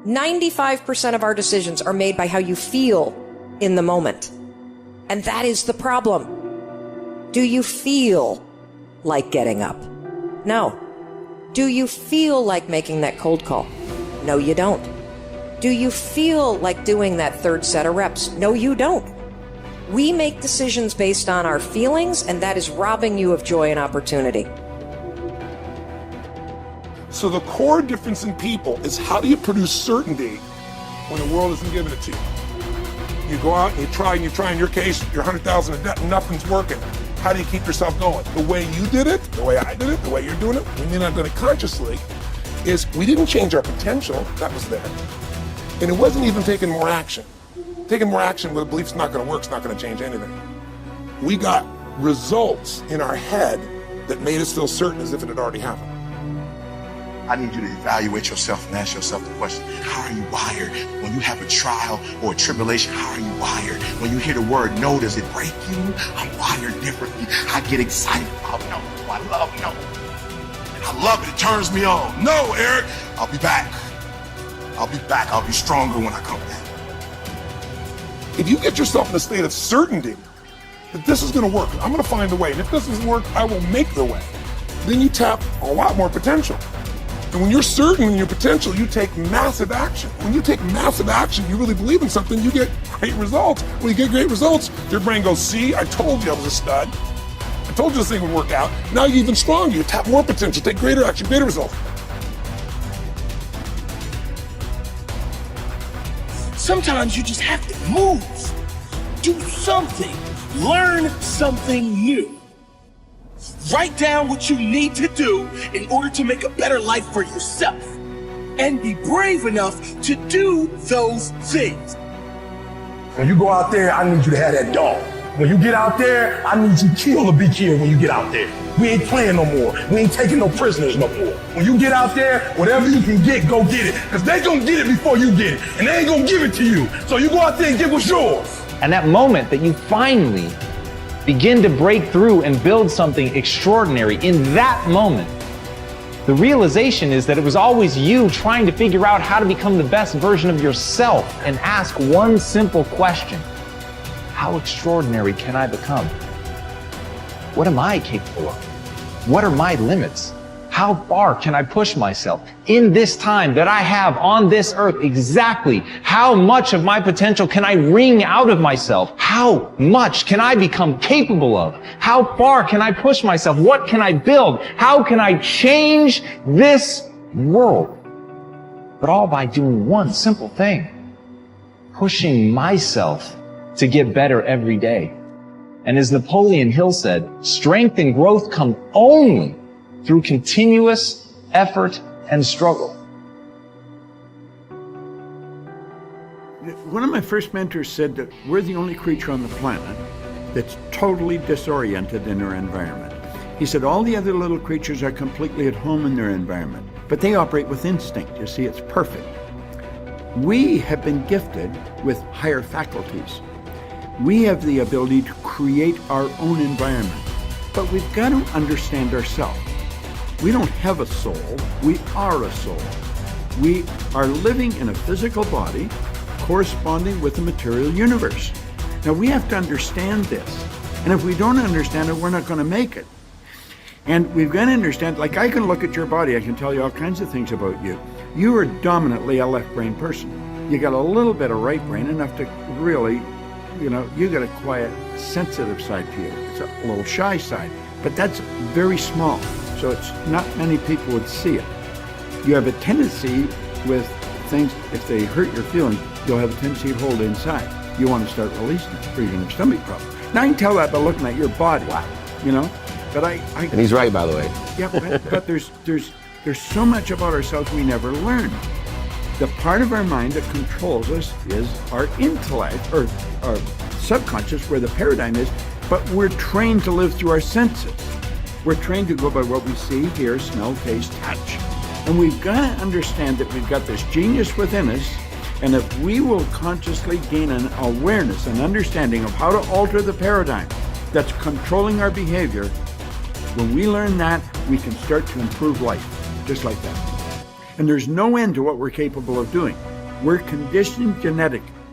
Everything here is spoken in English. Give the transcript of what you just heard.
95% of our decisions are made by how you feel in the moment. And that is the problem. Do you feel like getting up? No. Do you feel like making that cold call? No, you don't. Do you feel like doing that third set of reps? No, you don't. We make decisions based on our feelings, and that is robbing you of joy and opportunity. So the core difference in people is, how do you produce certainty when the world isn't giving it to you? You go out and you try, in your case, you're 100,000 in debt and nothing's working. How do you keep yourself going? The way you did it, the way I did it, the way you're doing it, we may not have done it consciously, is we didn't change our potential, that was there. And it wasn't even taking more action. Taking more action with a belief it's not gonna work, it's not gonna change anything. We got results in our head that made us feel certain as if it had already happened. I need you to evaluate yourself and ask yourself the question, how are you wired? When you have a trial or a tribulation, how are you wired? When you hear the word no, does it break you? I'm wired differently. I get excited about no. I love no. I love it. It turns me on. No, Eric, I'll be back. I'll be back. I'll be stronger when I come back. If you get yourself in a state of certainty that this is going to work, I'm going to find a way, and if this doesn't work, I will make the way, then you tap a lot more potential. And when you're certain in your potential, you take massive action. When you take massive action, you really believe in something, you get great results. When you get great results, your brain goes, see, I told you I was a stud. I told you this thing would work out. Now you're even stronger. You tap more potential, take greater action, greater results. Sometimes you just have to move, do something, learn something new. Write down what you need to do in order to make a better life for yourself. And be brave enough to do those things. When you go out there, I need you to have that dog. When you get out there, I need you to kill or be killed when you get out there. We ain't playing no more. We ain't taking no prisoners no more. When you get out there, whatever you can get, go get it. Because they gonna get it before you get it. And they ain't gonna give it to you. So you go out there and get what's yours. And that moment that you finally begin to break through and build something extraordinary, in that moment, the realization is that it was always you trying to figure out how to become the best version of yourself and ask one simple question: how extraordinary can I become? What am I capable of? What are my limits? How far can I push myself in this time that I have on this earth? Exactly how much of my potential can I wring out of myself? How much can I become capable of? How far can I push myself? What can I build? How can I change this world? But all by doing one simple thing: pushing myself to get better every day. And as Napoleon Hill said, strength and growth come only through continuous effort and struggle. One of my first mentors said that we're the only creature on the planet that's totally disoriented in our environment. He said all the other little creatures are completely at home in their environment, but they operate with instinct. You see, it's perfect. We have been gifted with higher faculties. We have the ability to create our own environment, but we've got to understand ourselves. We don't have a soul, we are a soul. We are living in a physical body corresponding with the material universe. Now we have to understand this, and if we don't understand it, we're not going to make it. And we've got to understand, like I can look at your body, I can tell you all kinds of things about you. You are dominantly a left brain person. You got a little bit of right brain, enough to really, you got a quiet, sensitive side to you. It's a little shy side, but that's very small. So it's not many people would see it. You have a tendency with things, if they hurt your feelings, you'll have a tendency to hold it inside. You want to start releasing it, or you're going to have stomach problems. Now I can tell that by looking at your body, But and he's right, by the way. Yeah, but there's so much about ourselves we never learn. The part of our mind that controls us is our intellect, or our subconscious, where the paradigm is, but we're trained to live through our senses. We're trained to go by what we see, hear, smell, taste, touch. And we've got to understand that we've got this genius within us, and if we will consciously gain an awareness, an understanding of how to alter the paradigm that's controlling our behavior, when we learn that, we can start to improve life, just like that. And there's no end to what we're capable of doing. We're conditioned genetically